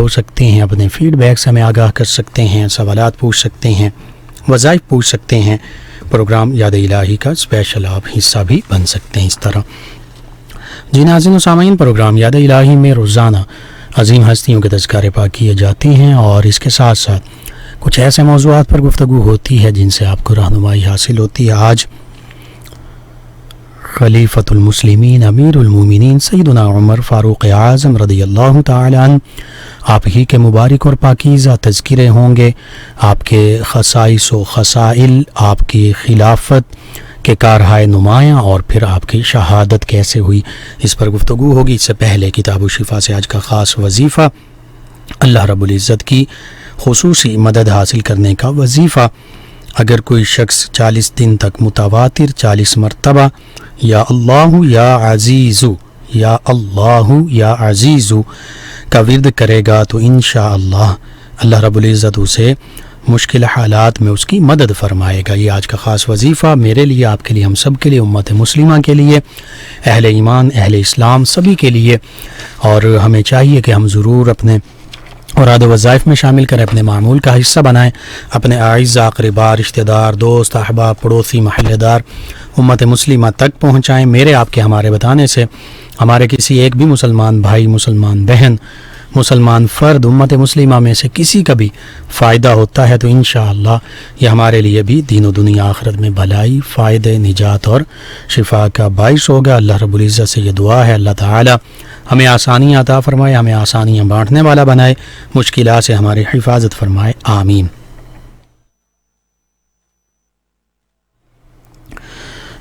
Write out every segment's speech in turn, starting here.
ہو سکتے ہیں، اپنے فیڈ بیک سے ہمیں آگاہ کر سکتے ہیں، سوالات پوچھ سکتے ہیں، وظائف پوچھ سکتے ہیں، پروگرام یاد الہی کا اسپیشل آپ حصہ بھی بن سکتے ہیں اس طرح۔ جی ناظرین و سامعین، پروگرام یاد الہی میں روزانہ عظیم ہستیوں کے تذکرے پاک کیے جاتے ہیں، اور اس کے ساتھ ساتھ کچھ ایسے موضوعات پر گفتگو ہوتی ہے جن سے آپ کو رہنمائی حاصل ہوتی ہے۔ آج خلیفۃ المسلمین امیر المومنین سیدنا عمر فاروق اعظم رضی اللہ تعالی عنہ، آپ ہی کے مبارک اور پاکیزہ تذکرے ہوں گے، آپ کے خصائص و خصائل، آپ کی خلافت کے کارہائے نمایاں، اور پھر آپ کی شہادت کیسے ہوئی، اس پر گفتگو ہوگی۔ اس سے پہلے کتاب و شفا سے آج کا خاص وظیفہ، اللہ رب العزت کی خصوصی مدد حاصل کرنے کا وظیفہ۔ اگر کوئی شخص 40 دن تک متواتر 40 مرتبہ یا اللہ یا عزیزو یا اللہ یا عزیزو کا ورد کرے گا تو انشاءاللہ اللہ رب العزت اسے مشکل حالات میں اس کی مدد فرمائے گا۔ یہ آج کا خاص وظیفہ میرے لیے، آپ کے لیے، ہم سب کے لیے، امت مسلمہ کے لیے، اہل ایمان، اہل اسلام سبھی کے لیے، اور ہمیں چاہیے کہ ہم ضرور اپنے اوراد و وظائف میں شامل کریں، اپنے معمول کا حصہ بنائیں، اپنے اعزاء، اقرباء، رشتہ دار، دوست، احباب، پڑوسی، محلے دار امت مسلمہ تک پہنچائیں۔ میرے، آپ کے، ہمارے بتانے سے ہمارے کسی ایک بھی مسلمان بھائی، مسلمان بہن، مسلمان فرد امت مسلمہ میں سے کسی کا بھی فائدہ ہوتا ہے تو انشاءاللہ یہ ہمارے لیے بھی دین و دنیا آخرت میں بھلائی، فائدے، نجات اور شفا کا باعث ہوگا۔ اللہ رب العزت سے یہ دعا ہے، اللہ تعالی ہمیں آسانیاں عطا فرمائے، ہمیں آسانیاں بانٹنے والا بنائے، مشکلات سے ہماری حفاظت فرمائے، آمین۔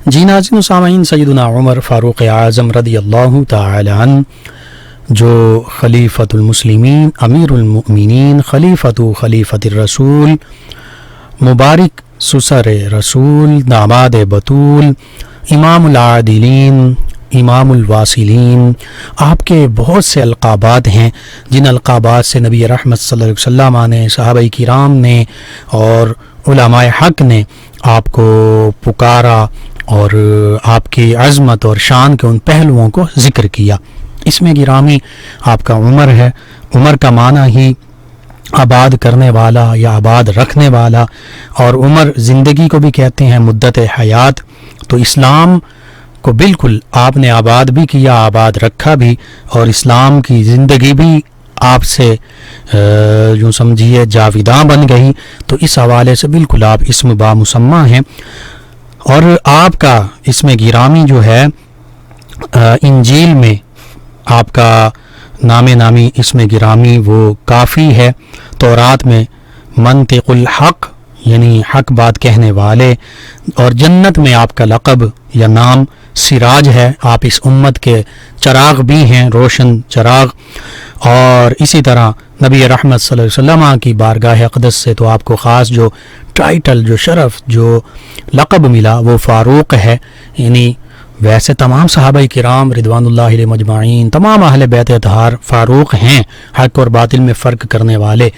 جی ناظرین و سامعین، سیدنا عمر فاروق اعظم رضی اللہ تعالی عنہ، جو خلیفۃ المسلمین امیر المؤمنین خلیفۃ الرسول، مبارک سسر رسول، داماد بطول، امام العادلین، امام الواصلین، آپ کے بہت سے القابات ہیں جن القابات سے نبی رحمت صلی اللہ علیہ وسلم نے، صحابہ کرام نے اور علماء حق نے آپ کو پکارا، اور آپ کی عظمت اور شان کے ان پہلوؤں کو ذکر کیا۔ اس میں گرامی آپ کا عمر ہے۔ عمر کا معنی ہی آباد کرنے والا یا آباد رکھنے والا، اور عمر زندگی کو بھی کہتے ہیں، مدت حیات۔ تو اسلام کو بالکل آپ نے آباد بھی کیا، آباد رکھا بھی، اور اسلام کی زندگی بھی آپ سے یوں سمجھیے جاویداں بن گئی۔ تو اس حوالے سے بالکل آپ اسم با مسمہ ہیں، اور آپ کا اسم گرامی جو ہے انجیل میں آپ کا نامی اسم گرامی وہ کافی ہے، تورات میں منطق الحق یعنی حق بات کہنے والے، اور جنت میں آپ کا لقب یا نام سراج ہے، آپ اس امت کے چراغ بھی ہیں، روشن چراغ۔ اور اسی طرح نبی رحمت صلی اللہ علیہ وسلم کی بارگاہ اقدس سے تو آپ کو خاص جو ٹائٹل، جو شرف، جو لقب ملا وہ فاروق ہے۔ یعنی ویسے تمام صحابہ کرام رضوان اللہ علیہ مجمعین، تمام اہل بیت اطہار فاروق ہیں، حق اور باطل میں فرق کرنے والے،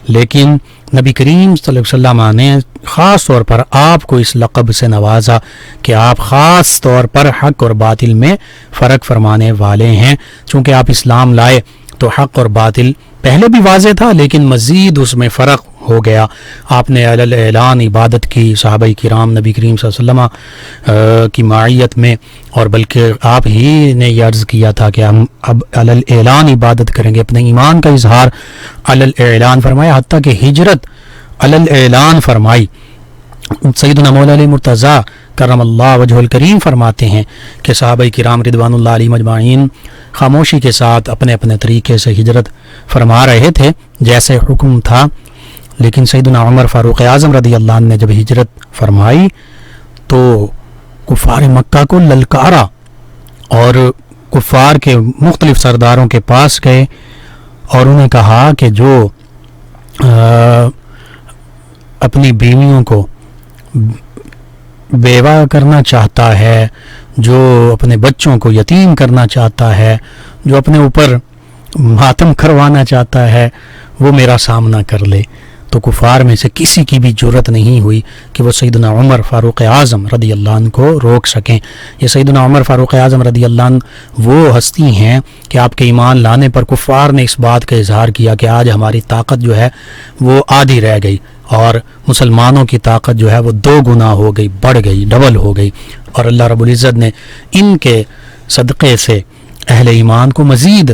لیکن نبی کریم صلی اللہ علیہ وسلم نے خاص طور پر آپ کو اس لقب سے نوازا کہ آپ خاص طور پر حق اور باطل میں فرق فرمانے والے ہیں۔ چونکہ آپ اسلام لائے تو حق اور باطل پہلے بھی واضح تھا، لیکن مزید اس میں فرق ہو گیا۔ آپ نے علی الاعلان عبادت کی، صحابہ کرام نبی کریم صلی اللہ علیہ وسلم کی معیت میں، اور بلکہ آپ ہی نے یہ عرض کیا تھا کہ ہم اب علی الاعلان عبادت کریں گے، اپنے ایمان کا اظہار علی الاعلان فرمایا، حتیٰ کہ ہجرت علی الاعلان فرمائی۔ سیدنا مولا علی مرتضیٰ کرم اللہ وجہ الکریم فرماتے ہیں کہ صحابہ کرام رضوان اللہ علیہ مجمعین خاموشی کے ساتھ اپنے اپنے طریقے سے ہجرت فرما رہے تھے جیسے حکم تھا، لیکن سیدنا عمر فاروق اعظم رضی اللہ عنہ نے جب ہجرت فرمائی تو کفار مکہ کو للکارا، اور کفار کے مختلف سرداروں کے پاس گئے اور انہیں کہا کہ جو اپنی بیویوں کو بیوہ کرنا چاہتا ہے، جو اپنے بچوں کو یتیم کرنا چاہتا ہے، جو اپنے اوپر ماتم کروانا چاہتا ہے، وہ میرا سامنا کر لے۔ تو کفار میں سے کسی کی بھی جرت نہیں ہوئی کہ وہ سیدنا عمر فاروق اعظم رضی اللہ عنہ کو روک سکیں۔ یہ سیدنا عمر فاروق اعظم رضی اللہ عنہ وہ ہستی ہیں کہ آپ کے ایمان لانے پر کفار نے اس بات کا اظہار کیا کہ آج ہماری طاقت جو ہے وہ آدھی رہ گئی اور مسلمانوں کی طاقت جو ہے وہ 2 گنا ہو گئی، بڑھ گئی، ڈبل ہو گئی، اور اللہ رب العزت نے ان کے صدقے سے اہل ایمان کو مزید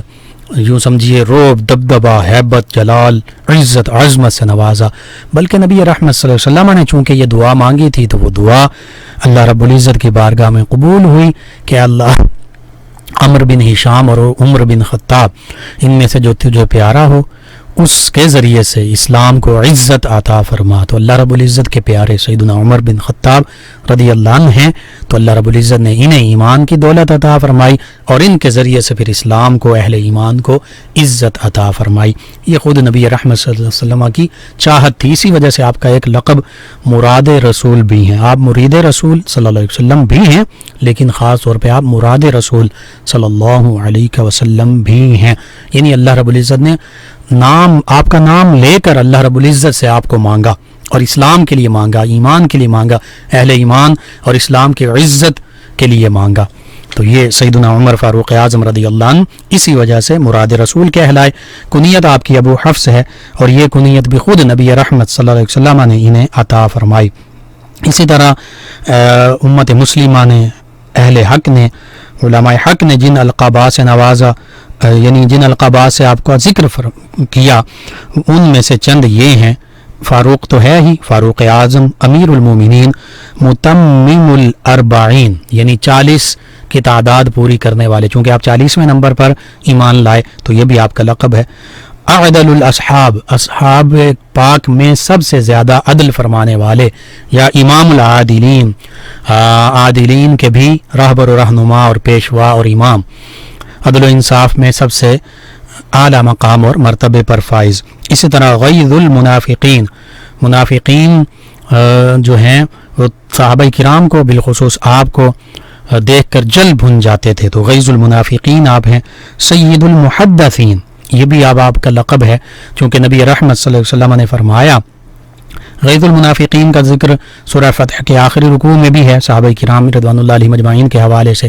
یوں سمجھیے روب، دبدبہ، ہیبت، جلال، عزت، عظمت سے نوازا۔ بلکہ نبی رحمت صلی اللہ علیہ وسلم نے چونکہ یہ دعا مانگی تھی تو وہ دعا اللہ رب العزت کی بارگاہ میں قبول ہوئی کہ اللہ عمر بن ہشام اور عمر بن خطاب ان میں سے جو تجھے پیارا ہو اس کے ذریعے سے اسلام کو عزت عطا فرما۔ تو اللہ رب العزت کے پیارے سیدنا عمر بن خطاب رضی اللہ عنہ ہیں، تو اللہ رب العزت نے انہیں ایمان کی دولت عطا فرمائی اور ان کے ذریعے سے پھر اسلام کو، اہل ایمان کو عزت عطا فرمائی۔ یہ خود نبی رحمت صلی اللہ علیہ وسلم کی چاہت تھی، اسی وجہ سے آپ کا ایک لقب مراد رسول بھی ہیں۔ آپ مرید رسول صلی اللہ علیہ وسلم بھی ہیں، لیکن خاص طور پہ آپ مراد رسول صلی اللہ علیہ وسلم بھی ہیں، یعنی اللہ رب العزت نے نام، آپ کا نام لے کر اللہ رب العزت سے آپ کو مانگا اور اسلام کے لیے مانگا، ایمان کے لیے مانگا، اہل ایمان اور اسلام کی عزت کے لیے مانگا۔ تو یہ سیدنا عمر فاروق اعظم رضی اللہ عنہ اسی وجہ سے مراد رسول کہلائے۔ کنیت آپ کی ابو حفص ہے اور یہ کنیت بھی خود نبی رحمت صلی اللہ علیہ وسلم نے انہیں عطا فرمائی۔ اسی طرح امت مسلمہ نے، اہل حق نے، علماء حق نے جن القابات سے نوازا، یعنی جن القابات سے آپ کا ذکر کیا، ان میں سے چند یہ ہیں۔ فاروق تو ہے ہی، فاروق اعظم، امیر المومنین، متمم الاربعین، یعنی 40 کی تعداد پوری کرنے والے، چونکہ آپ 40ویں نمبر پر ایمان لائے تو یہ بھی آپ کا لقب ہے۔ اعدل الاصحاب، اصحاب پاک میں سب سے زیادہ عدل فرمانے والے، یا امام العادلین، عادلین کے بھی رہبر و رہنما اور پیشوا اور امام، عدل و انصاف میں سب سے اعلیٰ مقام اور مرتبے پر فائز۔ اسی طرح غیظ المنافقین، منافقین جو ہیں وہ صحابہ کرام کو بالخصوص آپ کو دیکھ کر جل بھن جاتے تھے، تو غیظ المنافقین آپ ہیں۔ سید المحدثین، یہ بھی آپ کا لقب ہے، چونکہ نبی رحمت صلی اللہ علیہ وسلم نے فرمایا، غیظ المنافقین کا ذکر سورہ فتح کے آخری رکوع میں بھی ہے، صحابہ کرام رضوان اللہ علیہ مجمعین کے حوالے سے،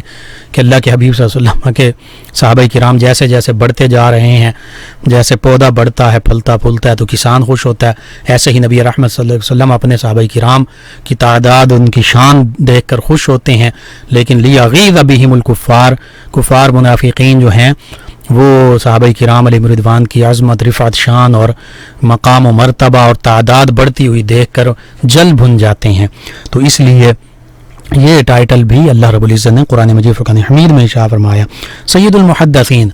کہ اللہ کے حبیب صلی اللہ علیہ وسلم کے صحابہ کرام جیسے جیسے بڑھتے جا رہے ہیں، جیسے پودا بڑھتا ہے، پھلتا پھولتا ہے تو کسان خوش ہوتا ہے، ایسے ہی نبی رحمت صلی اللہ علیہ وسلم اپنے صحابہ کرام کی تعداد، ان کی شان دیکھ کر خوش ہوتے ہیں، لیکن لیغیظ بہم الکفار، کفار منافقین جو ہیں وہ صحابہ کرام علیہ رضوان کی عظمت، رفعت، شان اور مقام و مرتبہ اور تعداد بڑھتی ہوئی دیکھ کر جل بھن جاتے ہیں۔ تو اس لیے یہ ٹائٹل بھی اللہ رب العزت نے قرآن مجید فرقان حمید میں ارشاد فرمایا۔ سید المحدثین،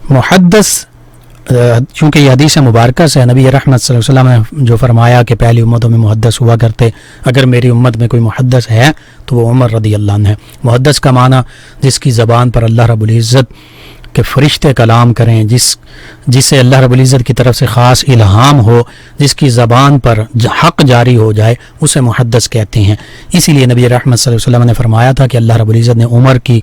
محدث چونکہ یہ حدیث مبارکہ سے نبی رحمت صلی اللہ علیہ وسلم نے جو فرمایا کہ پہلی امتوں میں محدث ہوا کرتے، اگر میری امت میں کوئی محدث ہے تو وہ عمر رضی اللہ عنہ ہے۔ محدث کا معنی جس کی زبان پر اللہ رب العزت کہ فرشتے کلام کریں، جسے اللہ رب العزت کی طرف سے خاص الہام ہو، جس کی زبان پر حق جاری ہو جائے، اسے محدث کہتے ہیں۔ اسی لیے نبی رحمت صلی اللہ علیہ وسلم نے فرمایا تھا کہ اللہ رب العزت نے عمر کی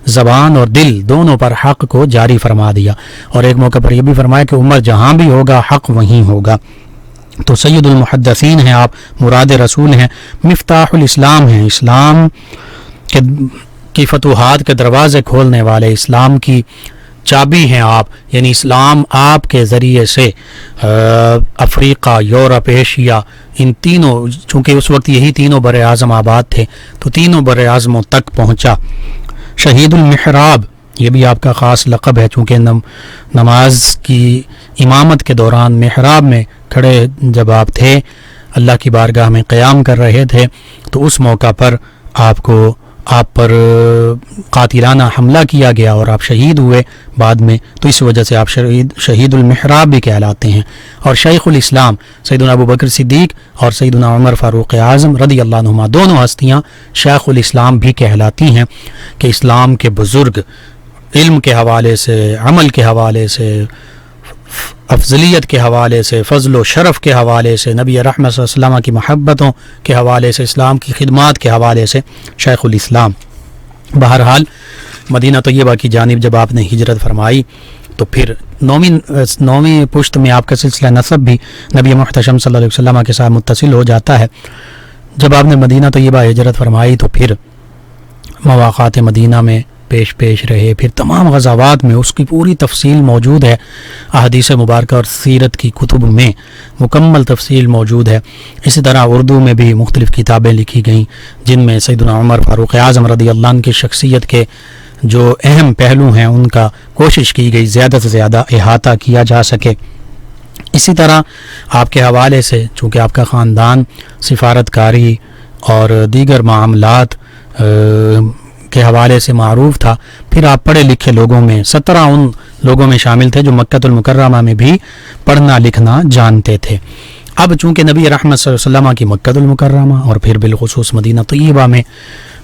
زبان اور دل دونوں پر حق کو جاری فرما دیا، اور ایک موقع پر یہ بھی فرمایا کہ عمر جہاں بھی ہوگا حق وہیں ہوگا۔ تو سید المحدثین ہیں آپ، مراد رسول ہیں، مفتاح الاسلام ہیں، اسلام کی فتوحات کے دروازے کھولنے والے، اسلام کی چابی ہیں آپ، یعنی اسلام آپ کے ذریعے سے افریقہ، یورپ، ایشیا، ان تینوں، چونکہ اس وقت یہی تینوں بر اعظم آباد تھے تو تینوں بر اعظموں تک پہنچا۔ شہید المحراب، یہ بھی آپ کا خاص لقب ہے، چونکہ نماز کی امامت کے دوران محراب میں کھڑے جب آپ تھے، اللہ کی بارگاہ میں قیام کر رہے تھے، تو اس موقع پر آپ پر قاتلانہ حملہ کیا گیا اور آپ شہید ہوئے بعد میں، تو اس وجہ سے آپ شہید المحراب بھی کہلاتے ہیں۔ اور شیخ الاسلام سیدنا ابو بکر صدیق اور سیدنا عمر فاروق اعظم رضی اللہ عنہما، دونوں ہستیاں شیخ الاسلام بھی کہلاتی ہیں، کہ اسلام کے بزرگ علم کے حوالے سے، عمل کے حوالے سے، افضلیت کے حوالے سے، فضل و شرف کے حوالے سے، نبی رحمت صلی اللہ علیہ وسلم کی محبتوں کے حوالے سے، اسلام کی خدمات کے حوالے سے شیخ الاسلام۔ بہرحال مدینہ طیبہ کی جانب جب آپ نے ہجرت فرمائی تو پھر نویں پشت میں آپ کا سلسلہ نسب بھی نبی محتشم صلی اللہ علیہ وسلم کے ساتھ متصل ہو جاتا ہے۔ جب آپ نے مدینہ طیبہ ہجرت فرمائی تو پھر مواقعات مدینہ میں پیش رہے، پھر تمام غزوات میں اس کی پوری تفصیل موجود ہے، احادیث مبارکہ اور سیرت کی کتب میں مکمل تفصیل موجود ہے۔ اسی طرح اردو میں بھی مختلف کتابیں لکھی گئیں جن میں سیدنا عمر فاروق اعظم رضی اللہ عنہ کی شخصیت کے جو اہم پہلو ہیں ان کا کوشش کی گئی زیادہ سے زیادہ احاطہ کیا جا سکے۔ اسی طرح آپ کے حوالے سے چونکہ آپ کا خاندان سفارتکاری اور دیگر معاملات کے حوالے سے معروف تھا، پھر آپ پڑھے لکھے لوگوں میں 17 ان لوگوں میں شامل تھے جو مکہ المکرمہ میں بھی پڑھنا لکھنا جانتے تھے۔ اب چونکہ نبی رحمت صلی اللہ علیہ وسلم کی مکہ المکرمہ اور پھر بالخصوص مدینہ طیبہ میں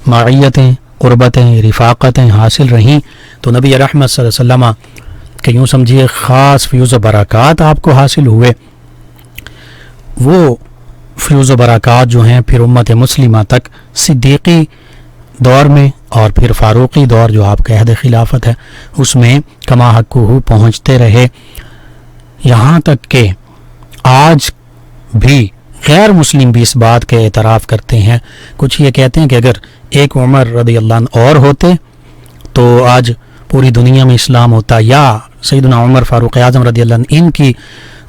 معیتیں، قربتیں، رفاقتیں حاصل رہیں، تو نبی رحمت صلی اللہ علیہ وسلم کہ یوں سمجھیے خاص فیوز و برکات آپ کو حاصل ہوئے۔ وہ فیوز و برکات جو ہیں پھر امت مسلمہ تک صدیقی دور میں اور پھر فاروقی دور جو آپ کا عہد خلافت ہے اس میں کما حقہ پہنچتے رہے، یہاں تک کہ آج بھی غیر مسلم بھی اس بات کے اعتراف کرتے ہیں۔ کچھ یہ کہتے ہیں کہ اگر ایک عمر رضی اللہ عنہ اور ہوتے تو آج پوری دنیا میں اسلام ہوتا، یا سیدنا عمر فاروق اعظم رضی اللہ عنہ ان کی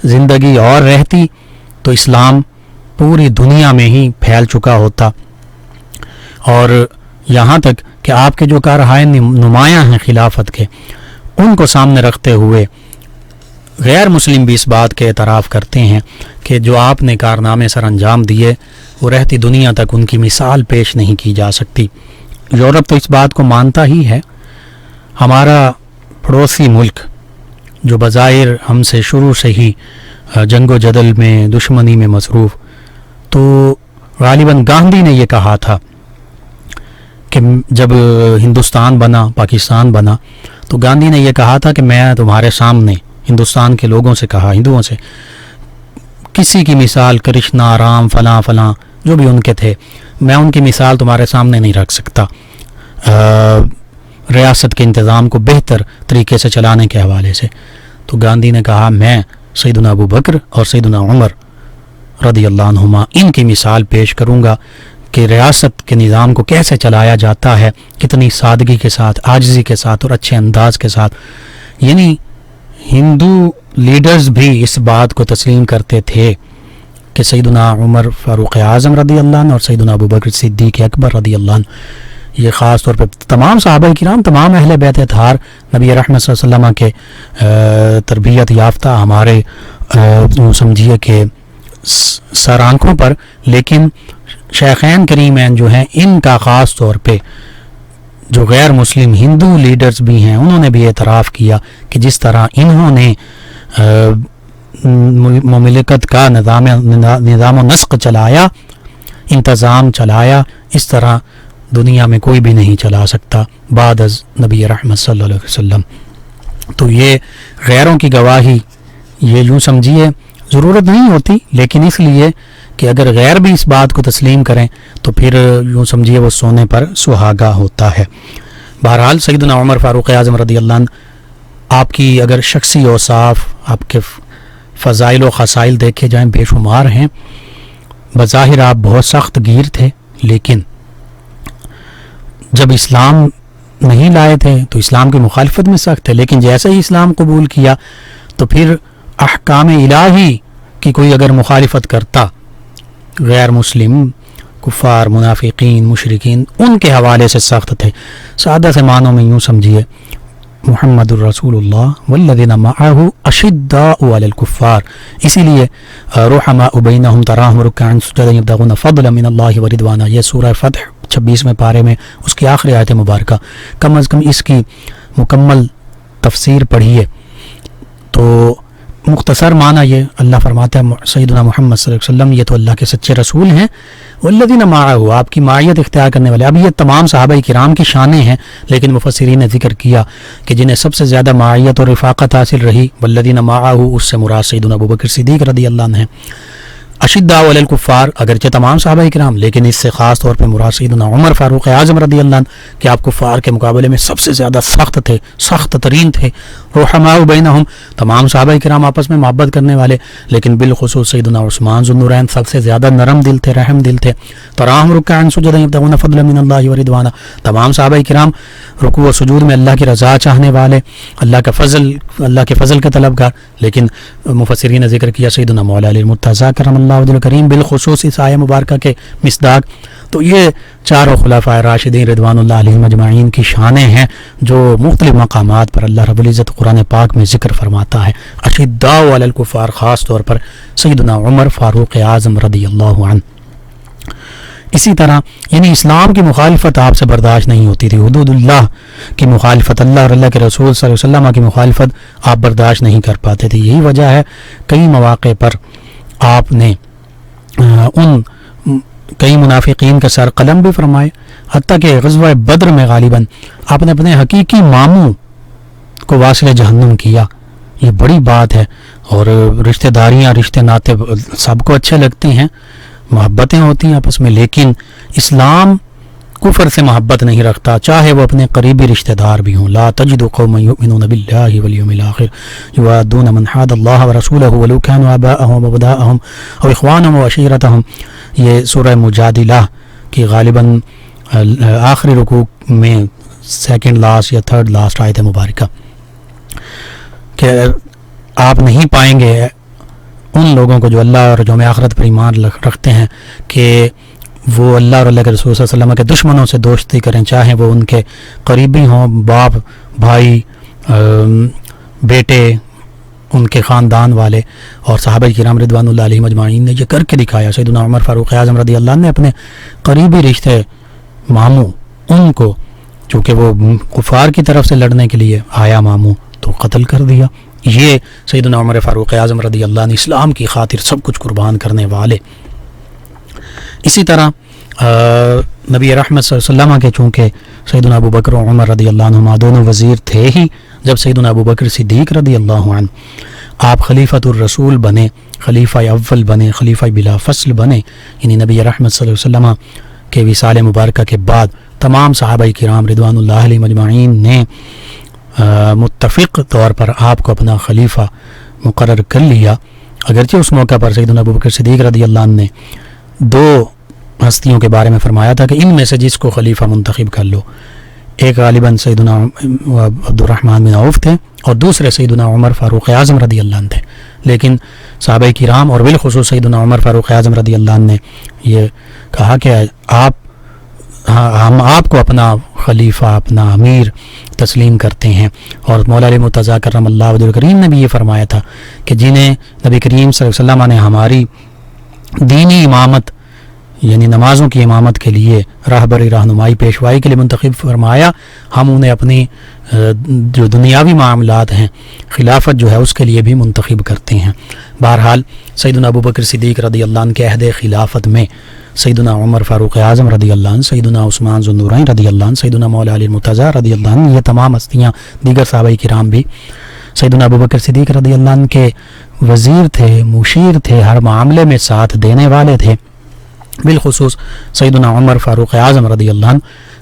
زندگی اور رہتی تو اسلام پوری دنیا میں ہی پھیل چکا ہوتا۔ اور یہاں تک کہ آپ کے جو کارہائے نمایاں ہیں خلافت کے، ان کو سامنے رکھتے ہوئے غیر مسلم بھی اس بات کے اعتراف کرتے ہیں کہ جو آپ نے کارنامے سر انجام دیے وہ رہتی دنیا تک ان کی مثال پیش نہیں کی جا سکتی۔ یورپ تو اس بات کو مانتا ہی ہے۔ ہمارا پڑوسی ملک جو بظاہر ہم سے شروع سے ہی جنگ و جدل میں دشمنی میں مصروف، تو غالباً گاندھی نے یہ کہا تھا کہ جب ہندوستان بنا، پاکستان بنا، تو گاندھی نے یہ کہا تھا کہ میں تمہارے سامنے ہندوستان کے لوگوں سے کہا، ہندوؤں سے، کسی کی مثال کرشنا رام فلاں فلاں جو بھی ان کے تھے، میں ان کی مثال تمہارے سامنے نہیں رکھ سکتا ریاست کے انتظام کو بہتر طریقے سے چلانے کے حوالے سے۔ تو گاندھی نے کہا میں سیدنا ابو بکر اور سیدنا عمر رضی اللہ عنہما ان کی مثال پیش کروں گا کہ ریاست کے نظام کو کیسے چلایا جاتا ہے، کتنی سادگی کے ساتھ، عاجزی کے ساتھ اور اچھے انداز کے ساتھ۔ یعنی ہندو لیڈرز بھی اس بات کو تسلیم کرتے تھے کہ سیدنا عمر فاروق اعظم رضی اللہ عنہ اور سیدنا ابو بکر صدیق اکبر رضی اللہ عنہ، یہ خاص طور پہ تمام صحابہ کرام، تمام اہل بیت اطہار نبی رحمت صلی اللہ علیہ وسلم کے تربیت یافتہ ہمارے سمجھیے کہ سر آنکھوں پر، لیکن شیخین کریمین جو ہیں ان کا خاص طور پہ جو غیر مسلم ہندو لیڈرز بھی ہیں انہوں نے بھی اعتراف کیا کہ جس طرح انہوں نے مملکت کا نظام و نسق چلایا، انتظام چلایا، اس طرح دنیا میں کوئی بھی نہیں چلا سکتا بعد از نبی رحمت صلی اللہ علیہ وسلم۔ تو یہ غیروں کی گواہی یہ یوں سمجھیے ضرورت نہیں ہوتی، لیکن اس لیے کہ اگر غیر بھی اس بات کو تسلیم کریں تو پھر یوں سمجھیے وہ سونے پر سہاگا ہوتا ہے۔ بہرحال سیدنا عمر فاروق اعظم رضی اللہ عنہ آپ کی اگر شخصی اوصاف، آپ کے فضائل و خصائل دیکھے جائیں بے شمار ہیں۔ بظاہر آپ بہت سخت گیر تھے، لیکن جب اسلام نہیں لائے تھے تو اسلام کی مخالفت میں سخت تھے، لیکن جیسے ہی اسلام قبول کیا تو پھر احکام الہی کی کوئی اگر مخالفت کرتا، غیر مسلم کفار، منافقین، مشرکین، ان کے حوالے سے سخت تھے۔ سادہ سے معنوں میں یوں سمجھیے محمد الرسول اللہ والذین معہ اشداء علی الکفار، اسی لیے رحماء بینہم تراہم رکعا سجدا یبتغون فضلا من اللہ ورضوانا، یہ سورہ فتح 26ویں پارے میں اس کی آخری آیت مبارکہ، کم از کم اس کی مکمل تفسیر پڑھیے تو مختصر معنی یہ اللہ فرماتا ہے سیدنا محمد صلی اللہ علیہ وسلم یہ تو اللہ کے سچے رسول ہیں، والذین معہ آپ کی معیت اختیار کرنے والے۔ اب یہ تمام صحابہ کرام کی شانیں ہیں، لیکن مفسرین نے ذکر کیا کہ جنہیں سب سے زیادہ معیت اور رفاقت حاصل رہی والذین معہ، اس سے مراد سیدنا ابو بکر صدیق رضی اللہ عنہ ہیں۔ اشداء علی الکفار اگرچہ تمام صحابہ کرام، لیکن اس سے خاص طور پہ مراد سیدنا عمر فاروق اعظم رضی اللہ عنہ کہ آپ کفار کے مقابلے میں سب سے زیادہ سخت تھے، سخت ترین تھے، رحماء بینہم، تمام صحابہ کرام آپس میں محبت کرنے والے، لیکن بالخصوص سیدنا عثمان ذو النورین سب سے زیادہ نرم دل تھے، رحم دل تھے۔ تراہم رکعا سجدا یبتغون فضلا من اللہ ورضوانا، تمام صحابہ کرام رکوع و سجود میں اللہ کی رضا چاہنے والے، اللہ کے فضل کے طلبگار، لیکن مفسرین نے ذکر کیا سیدنا مولا علی المرتضیٰ کرم اللہ وجہہ الکریم بالخصوص اس آیہ مبارکہ کے مصداق۔ تو یہ چاروں خلفائے راشدین رضوان اللہ علیہم اجمعین کی شانیں ہیں جو مختلف مقامات پر اللہ رب العزت قرآن پاک میں ذکر فرماتا ہے۔ اشداء علی الکفار، خاص طور پر سیدنا عمر فاروق اعظم رضی اللہ عنہ۔ اسی طرح یعنی اسلام کی مخالفت آپ سے برداشت نہیں ہوتی تھی، حدود اللہ کی مخالفت، اللہ اور اللہ کے رسول صلی اللہ علیہ وسلم کی مخالفت آپ برداشت نہیں کر پاتے تھے۔ یہی وجہ ہے کئی مواقع پر آپ نے ان کئی منافقین کا سر قلم بھی فرمائے، حتیٰ کہ غزوہ بدر میں غالباً آپ نے اپنے حقیقی ماموں کو واصل جہنم کیا۔ یہ بڑی بات ہے، اور رشتہ داریاں، رشتے ناطے سب کو اچھے لگتے ہیں، محبتیں ہوتی ہیں آپس میں، لیکن اسلام کفر سے محبت نہیں رکھتا، چاہے وہ اپنے قریبی رشتہ دار بھی ہوں۔ لا تجد قوما یؤمنون باللہ والیوم الآخر یوادون من حاد اللہ ورسولہ ولو كانوا آباءهم وابناءهم او اخوانهم وعشیرتهم، یہ سورہ مجادلہ کی غالباً آخری رکوع میں سیکنڈ لاسٹ یا تھرڈ لاسٹ آیت مبارکہ، کہ آپ نہیں پائیں گے ان لوگوں کو جو اللہ اور یوم آخرت پر ایمان رکھتے ہیں کہ وہ اللہ اور اللہ کے رسول صلی اللہ علیہ وسلم کے دشمنوں سے دوستی کریں، چاہے وہ ان کے قریبی ہوں، باپ، بھائی، بیٹے، ان کے خاندان والے۔ اور صحابہ کرام رضوان اللہ علیہم اجمعین نے یہ کر کے دکھایا۔ سیدنا عمر فاروق اعظم رضی اللہ عنہ نے اپنے قریبی رشتے ماموں، ان کو چونکہ وہ کفار کی طرف سے لڑنے کے لیے آیا ماموں، تو قتل کر دیا۔ یہ سیدنا عمر فاروق اعظم رضی اللہ عنہ اسلام کی خاطر سب کچھ قربان کرنے والے۔ اسی طرح نبی رحمت صلی اللہ علیہ وسلم کے چونکہ سیدنا ابو بکر و عمر رضی اللہ عنہما دونوں وزیر تھے ہی، جب سیدنا ابو بکر صدیق رضی اللہ عنہ آپ خلیفۃ الرسول بنے، خلیفہ اول بنے، خلیفہ بلا فصل بنے، یعنی نبی رحمت صلی اللہ علیہ وسلم کے وصال مبارکہ کے بعد تمام صحابہ کرام رضوان اللہ علیہم اجمعین نے متفق طور پر آپ کو اپنا خلیفہ مقرر کر لیا۔ اگرچہ اس موقع پر سیدنا ابوبکر صدیق رضی اللہ عنہ نے دو ہستیوں کے بارے میں فرمایا تھا کہ ان میں سے جس کو خلیفہ منتخب کر لو، ایک غالباً سیدنا عبد الرحمن بن عوف تھے اور دوسرے سیدنا عمر فاروق اعظم رضی اللہ عنہ تھے، لیکن صحابہ کرام اور بالخصوص سیدنا عمر فاروق اعظم رضی اللہ عنہ نے یہ کہا کہ ہم آپ کو اپنا خلیفہ، اپنا امیر تسلیم کرتے ہیں۔ اور مولا علی مرتضیٰ کرم اللہ وجہہ الکریم نے بھی یہ فرمایا تھا کہ جنہیں نبی کریم صلی اللہ علیہ وسلم نے ہماری دینی امامت یعنی نمازوں کی امامت کے لیے راہبری، رہنمائی، پیشوائی کے لیے منتخب فرمایا، ہم انہیں اپنی جو دنیاوی معاملات ہیں، خلافت جو ہے اس کے لیے بھی منتخب کرتے ہیں۔ بہرحال سیدنا ابوبکر صدیق رضی اللہ عنہ کے عہد خلافت میں سیدنا عمر فاروق اعظم رضی اللہ عنہ، سیدنا عثمان ذو النورین رضی اللہ عنہ، سیدنا مولا علی المرتضیٰ رضی اللہ عنہ، یہ تمام ہستیاں، دیگر صحابہ کرام بھی سیدنا ابوبکر صدیق رضی اللہ عنہ کے وزیر تھے، مشیر تھے، ہر معاملے میں ساتھ دینے والے تھے۔ بالخصوص سیدنا عمر فاروق اعظم رضی اللہ عنہ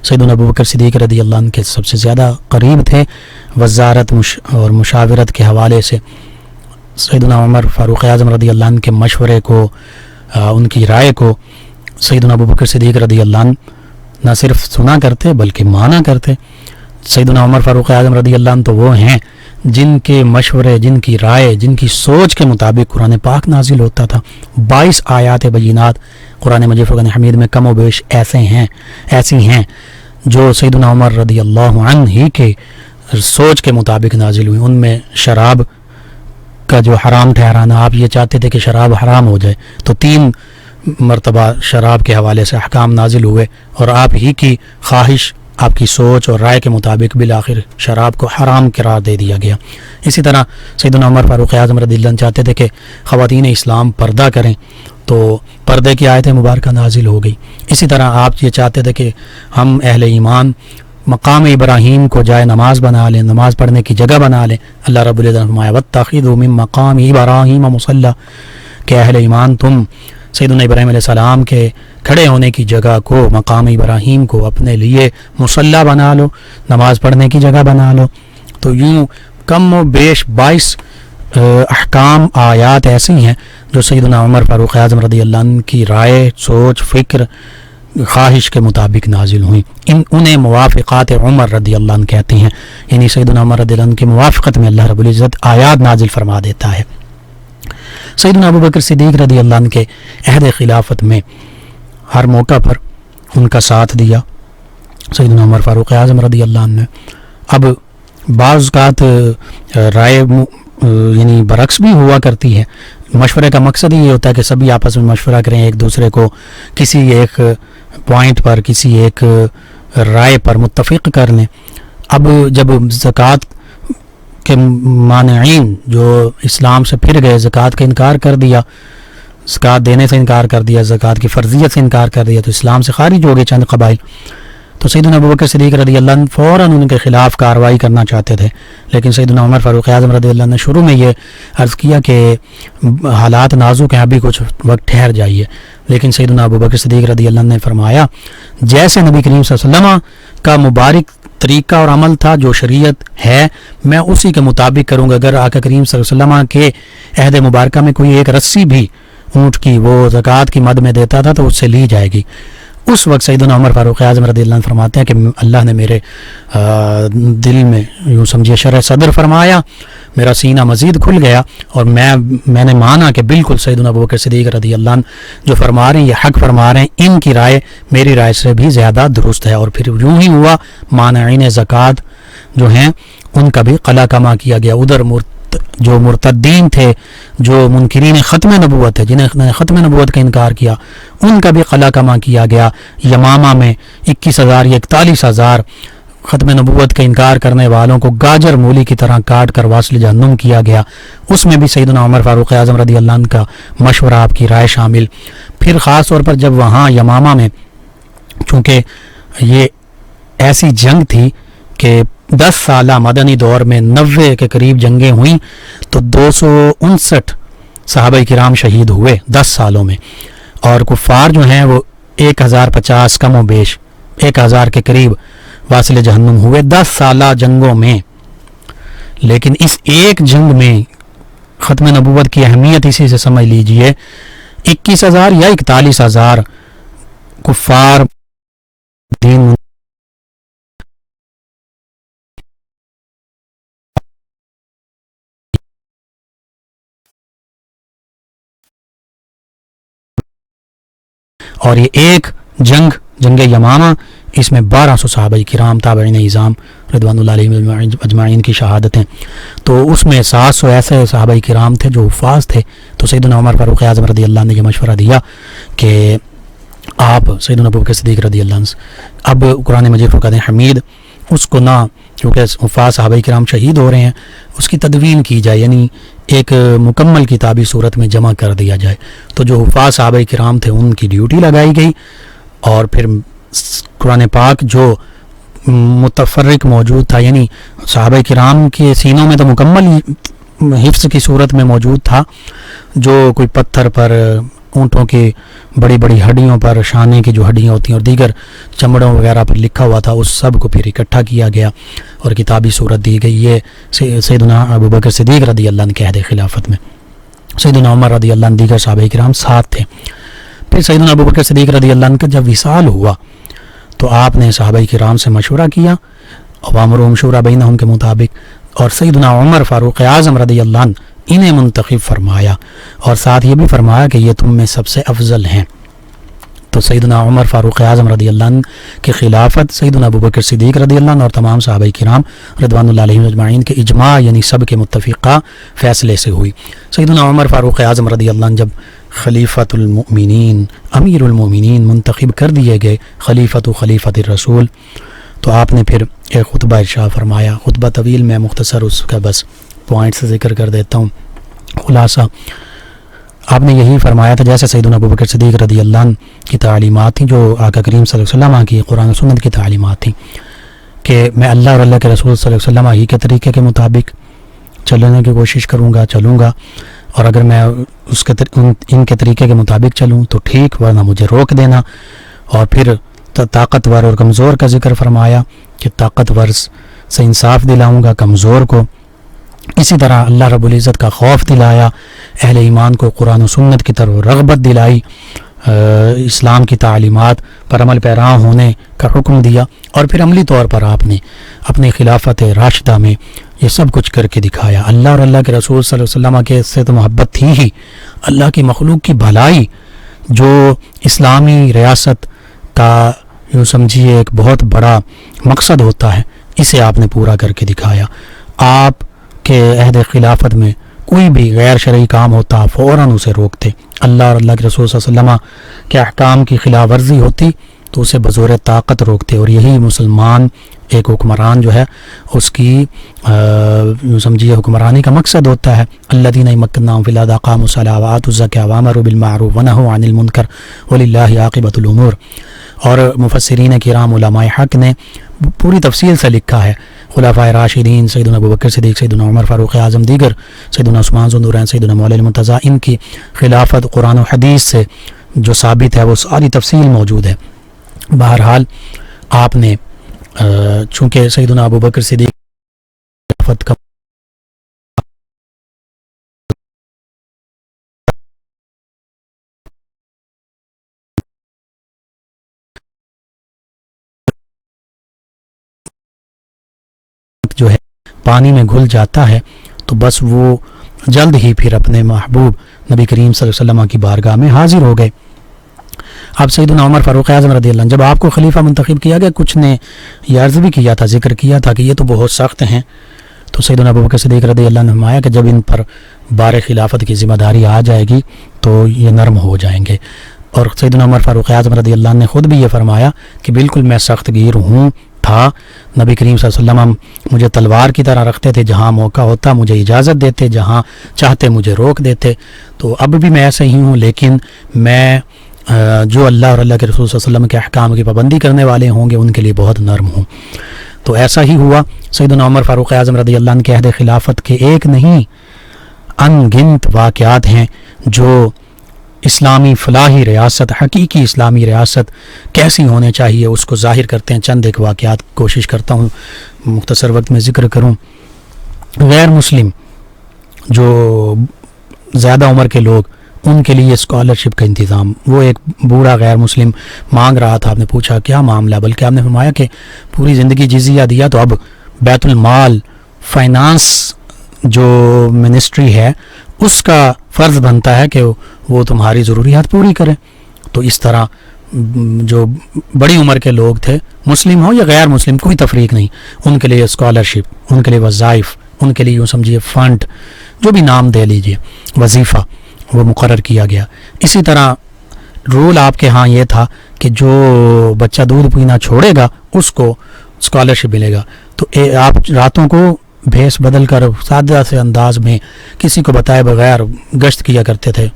سیدنا ابوبکر صدیق رضی اللہ عنہ کے سب سے زیادہ قریب تھے، وزارت اور مشاورت کے حوالے سے سیدنا عمر فاروق اعظم رضی اللہ عنہ کے مشورے کو، ان کی رائے کو سیدنا ابوبکر صدیق رضی اللہ عنہ نہ صرف سنا کرتے بلکہ مانا کرتے۔ سیدنا عمر فاروق اعظم رضی اللہ عنہ تو وہ ہیں جن کے مشورے، جن کی رائے، جن کی سوچ کے مطابق قرآن پاک نازل ہوتا تھا۔ 22 آیات بینات قرآن مجید فرقان حمید میں کم و بیش ایسی ہیں جو سیدنا عمر رضی اللہ عنہ ہی کے سوچ کے مطابق نازل ہوئی۔ ان میں شراب کا جو حرام ٹھہرانا، آپ یہ چاہتے تھے کہ شراب حرام ہو جائے، تو 3 مرتبہ شراب کے حوالے سے احکام نازل ہوئے، اور آپ ہی کی خواہش، آپ کی سوچ اور رائے کے مطابق بالآخر شراب کو حرام قرار دے دیا گیا۔ اسی طرح سیدنا عمر فاروق اعظم رضی اللہ عنہ چاہتے تھے کہ خواتین اسلام پردہ کریں، تو پردے کی آیت مبارکہ نازل ہو گئی۔ اسی طرح آپ یہ چاہتے تھے کہ ہم اہل ایمان مقام ابراہیم کو جائے نماز بنا لیں، نماز پڑھنے کی جگہ بنا لیں۔ اللہ رب العزت نے فرمایا واتخذوا من مقام ابراہیم مصلی، کہ اہل ایمان تم سیدنا ابراہیم علیہ السلام کے کھڑے ہونے کی جگہ کو، مقام ابراہیم کو اپنے لیے مصلی بنا لو، نماز پڑھنے کی جگہ بنا لو۔ تو یوں کم و بیش 22 احکام آیات ایسی ہیں جو سیدنا عمر فاروق اعظم رضی اللہ عنہ کی رائے، سوچ، فکر، خواہش کے مطابق نازل ہوئیں. انہیں موافقات عمر رضی اللہ عنہ کہتے ہیں، یعنی سیدنا عمر رضی اللہ عنہ کی موافقت میں اللہ رب العزت آیات نازل فرما دیتا ہے. سیدنا ابوبکر صدیق رضی اللہ عنہ کے عہد خلافت میں ہر موقع پر ان کا ساتھ دیا سیدنا عمر فاروق اعظم رضی اللہ عنہ نے. اب بعض اوقات رائے یعنی برعکس بھی ہوا کرتی ہے. مشورے کا مقصد یہ ہوتا ہے کہ سبھی آپس میں مشورہ کریں، ایک دوسرے کو کسی ایک پوائنٹ پر، کسی ایک رائے پر متفق کر لیں. اب جب زکوٰۃ کے مانعین جو اسلام سے پھر گئے، زکوٰۃ کا انکار کر دیا، زکوٰۃ دینے سے انکار کر دیا، زکوٰۃ کی فرضیت سے انکار کر دیا، تو اسلام سے خارج ہو گئے چند قبائل. تو سیدنا ابوبکر صدیق رضی اللہ عنہ فوراً ان کے خلاف کارروائی کرنا چاہتے تھے، لیکن سیدنا عمر فاروق اعظم رضی اللہ عنہ نے شروع میں یہ عرض کیا کہ حالات نازک ہیں، ابھی کچھ وقت ٹھہر جائیے. لیکن سیدنا ابوبکر صدیق رضی اللہ عنہ نے فرمایا جیسے نبی کریم صلی اللہ علیہ وسلم کا مبارک طریقہ اور عمل تھا، جو شریعت ہے، میں اسی کے مطابق کروں گا. اگر آقا کریم صلی اللہ علیہ وسلم کے عہد مبارکہ میں کوئی ایک رسی بھی اونٹ کی وہ زکوٰۃ کی مد میں دیتا تھا تو اس سے لی جائے گی. اس وقت سیدنا عمر فاروق اعظم رضی اللہ عنہ فرماتے ہیں کہ اللہ نے میرے دل میں یوں سمجھے شرح صدر فرمایا، میرا سینہ مزید کھل گیا، اور میں نے مانا کہ بالکل سیدنا ابوبکر صدیق رضی اللہ عنہ جو فرما رہے ہیں یہ حق فرما رہے ہیں، ان کی رائے میری رائے سے بھی زیادہ درست ہے. اور پھر یوں ہی ہوا، مانعین زکوٰۃ جو ہیں ان کا بھی قلع کما کیا گیا. ادھر جو مرتدین تھے، جو منکرین ختم نبوت ہے، جنہیں نے ختم نبوت کا انکار کیا، ان کا بھی قلع کما کیا گیا. یمامہ میں 21,000 یا 41,000 ختم نبوت کا انکار کرنے والوں کو گاجر مولی کی طرح کاٹ کر واصل جہنم کیا گیا. اس میں بھی سیدنا عمر فاروق اعظم رضی اللہ عنہ کا مشورہ، آپ کی رائے شامل. پھر خاص طور پر جب وہاں یمامہ میں، چونکہ یہ ایسی جنگ تھی کہ 10 سالہ مدنی دور میں 90 کے قریب جنگیں ہوئیں، تو 259 صحابہ کرام شہید ہوئے 10 سالوں میں، اور کفار جو ہیں وہ 1050 کم و بیش 1000 کے قریب واصل جہنم ہوئے 10 سالہ جنگوں میں. لیکن اس ایک جنگ میں ختم نبوت کی اہمیت اسی سے سمجھ لیجئے، 21,000 یا 41,000 کفار دین اور یہ ایک جنگ یمامہ، اس میں 1200 صحابہ کرام تابعین اعظام رضوان اللہ علیہم اجمعین کی شہادتیں. تو اس میں 700 ایسے صحابہ کرام تھے جو حفاظ تھے. تو سیدنا عمر فاروق اعظم رضی اللہ عنہ نے یہ مشورہ دیا کہ آپ سیدنا ابوبکر صدیق رضی اللہ عنہ اب قرآن مجید فرقان حمید اس کو نہ، کیونکہ حفاظ صحابہ کرام شہید ہو رہے ہیں، اس کی تدوین کی جائے، یعنی ایک مکمل کتابی صورت میں جمع کر دیا جائے. تو جو حفاظ صحابہ کرام تھے ان کی ڈیوٹی لگائی گئی، اور پھر قرآن پاک جو متفرق موجود تھا، یعنی صحابہ کرام کے سینوں میں تو مکمل حفظ کی صورت میں موجود تھا، جو کوئی پتھر پر، اونٹوں کی بڑی بڑی ہڈیوں پر، شانے کی جو ہڈیاں ہوتی ہیں اور دیگر چمڑوں وغیرہ پر لکھا ہوا تھا، اس سب کو پھر اکٹھا کیا گیا اور کتابی صورت دی گئی. یہ سیدنا ابوبکر صدیق رضی اللہ عنہ کے عہد خلافت میں. سیدنا عمر رضی اللہ عنہ دیگر صحابہ کرام ساتھ تھے. پھر سیدنا ابوبکر صدیق رضی اللہ عنہ کا جب وصال ہوا تو آپ نے صحابہ کرام سے مشورہ کیا، وامروا شورا بینہم کے مطابق، اور سیدنا عمر فاروق اعظم رضی اللہ عنہ انہیں منتخب فرمایا، اور ساتھ یہ بھی فرمایا کہ یہ تم میں سب سے افضل ہیں. تو سیدنا عمر فاروق اعظم رضی اللہ عنہ کی خلافت سیدنا ابوبکر صدیق رضی اللہ عنہ اور تمام صحابہ کرام رضوان اللہ علیہم اجمعین کے اجماع، یعنی سب کے متفقہ فیصلے سے ہوئی. سیدنا عمر فاروق اعظم رضی اللہ عنہ جب خلیفۃ المؤمنین، امیر المؤمنین منتخب کر دیے گئے، خلیفۃ الرسول، تو آپ نے پھر ایک خطبہ ارشاد فرمایا. خطبہ طویل، میں مختصر اس کا بس پوائنٹس ذکر کر دیتا ہوں. خلاصہ آپ نے یہی فرمایا تھا، جیسے سیدنا ابوبکر صدیق رضی اللہ عنہ کی تعلیمات تھیں، جو آقا کریم صلی اللہ علیہ وسلم کی قرآن و سنت کی تعلیمات تھیں، کہ میں اللہ اور اللہ کے رسول صلی اللہ علیہ وسلم ہی کے طریقے کے مطابق چلنے کی کوشش چلوں گا، اور اگر میں ان کے طریقے کے مطابق چلوں تو ٹھیک، ورنہ مجھے روک دینا. اور پھر طاقتور اور کمزور کا ذکر فرمایا کہ طاقتور سے انصاف دلاؤں گا، کمزور کو اسی طرح اللہ رب العزت کا خوف دلایا، اہل ایمان کو قرآن و سنت کی طرف رغبت دلائی، اسلام کی تعلیمات پر عمل پیرا ہونے کا حکم دیا، اور پھر عملی طور پر آپ نے اپنی خلافت راشدہ میں یہ سب کچھ کر کے دکھایا۔ اللہ اور اللہ کے رسول صلی اللہ علیہ وسلم کے سے تو محبت تھی ہی، اللہ کی مخلوق کی بھلائی جو اسلامی ریاست کا یوں سمجھیے ایک بہت بڑا مقصد ہوتا ہے، اسے آپ نے پورا کر کے دکھایا۔ آپ کے عہد خلافت میں کوئی بھی غیر شرعی کام ہوتا فوراً اسے روکتے، اللہ اور اللہ کے رسول صلی اللہ علیہ وسلم کے احکام کی خلاف ورزی ہوتی تو اسے بزور طاقت روکتے، اور یہی مسلمان ایک حکمران جو ہے اس کی یوں سمجھیے حکمرانی کا مقصد ہوتا ہے۔ الذین مکناہم فی الارض اقاموا الصلاۃ وآتوا الزکاۃ وامروا بالمعروف ونہوا عن المنکر وللہ عاقبۃ الامور۔ اور مفسرین کرام علماء حق نے پوری تفصیل سے لکھا ہے، خلفائے راشدین سیدنا ابوبکر صدیق، سیدنا عمر فاروق اعظم، دیگر سیدنا عثمان ذو النورین، سیدنا مولا علی المرتضیٰ، ان کی خلافت قرآن و حدیث سے جو ثابت ہے وہ ساری تفصیل موجود ہے۔ بہرحال آپ نے چونکہ سیدنا ابوبکر صدیق خلافت کا جو ہے پانی میں گھل جاتا ہے تو بس وہ جلد ہی پھر اپنے محبوب نبی کریم صلی اللہ علیہ وسلم کی بارگاہ میں حاضر ہو گئے۔ اب سیدنا عمر فاروق اعظم رضی اللہ عنہ جب آپ کو خلیفہ منتخب کیا گیا، کچھ نے یہ عرض بھی کیا تھا، ذکر کیا تھا کہ یہ تو بہت سخت ہیں، تو سیدنا ابوبکر صدیق رضی اللہ عنہ نے فرمایا کہ جب ان پر بار خلافت کی ذمہ داری آ جائے گی تو یہ نرم ہو جائیں گے۔ اور سیدنا عمر فاروق اعظم رضی اللہ عنہ نے خود بھی یہ فرمایا کہ بالکل میں سخت گیر ہوں تھا، نبی کریم صلی اللہ علیہ وسلم مجھے تلوار کی طرح رکھتے تھے، جہاں موقع ہوتا مجھے اجازت دیتے، جہاں چاہتے مجھے روک دیتے، تو اب بھی میں ایسے ہی ہوں، لیکن میں جو اللہ اور اللہ کے رسول صلی اللہ علیہ وسلم کے احکام کی پابندی کرنے والے ہوں گے ان کے لیے بہت نرم ہوں۔ تو ایسا ہی ہوا۔ سیدنا عمر فاروق اعظم رضی اللہ عنہ کے عہد خلافت کے ایک نہیں ان گنت واقعات ہیں جو اسلامی فلاحی ریاست، حقیقی اسلامی ریاست کیسی ہونے چاہیے اس کو ظاہر کرتے ہیں۔ چند ایک واقعات کوشش کرتا ہوں مختصر وقت میں ذکر کروں۔ غیر مسلم جو زیادہ عمر کے لوگ، ان کے لیے اسکالرشپ کا انتظام، وہ ایک بوڑھا غیر مسلم مانگ رہا تھا، آپ نے پوچھا کیا معاملہ، بلکہ آپ نے فرمایا کہ پوری زندگی جزیہ دیا تو اب بیت المال فائنانس جو منسٹری ہے اس کا فرض بنتا ہے کہ وہ تمہاری ضروریات پوری کرے۔ تو اس طرح جو بڑی عمر کے لوگ تھے، مسلم ہو یا غیر مسلم کوئی تفریق نہیں، ان کے لیے اسکالرشپ، ان کے لیے وظائف، ان کے لیے یوں سمجھیے فنڈ، جو بھی نام دے لیجئے، وظیفہ وہ مقرر کیا گیا۔ اسی طرح رول آپ کے ہاں یہ تھا کہ جو بچہ دودھ پینا چھوڑے گا اس کو اسکالرشپ ملے گا۔ تو آپ راتوں کو بھیس بدل کر سادہ سے انداز میں کسی کو بتائے بغیر گشت کیا کرتے تھے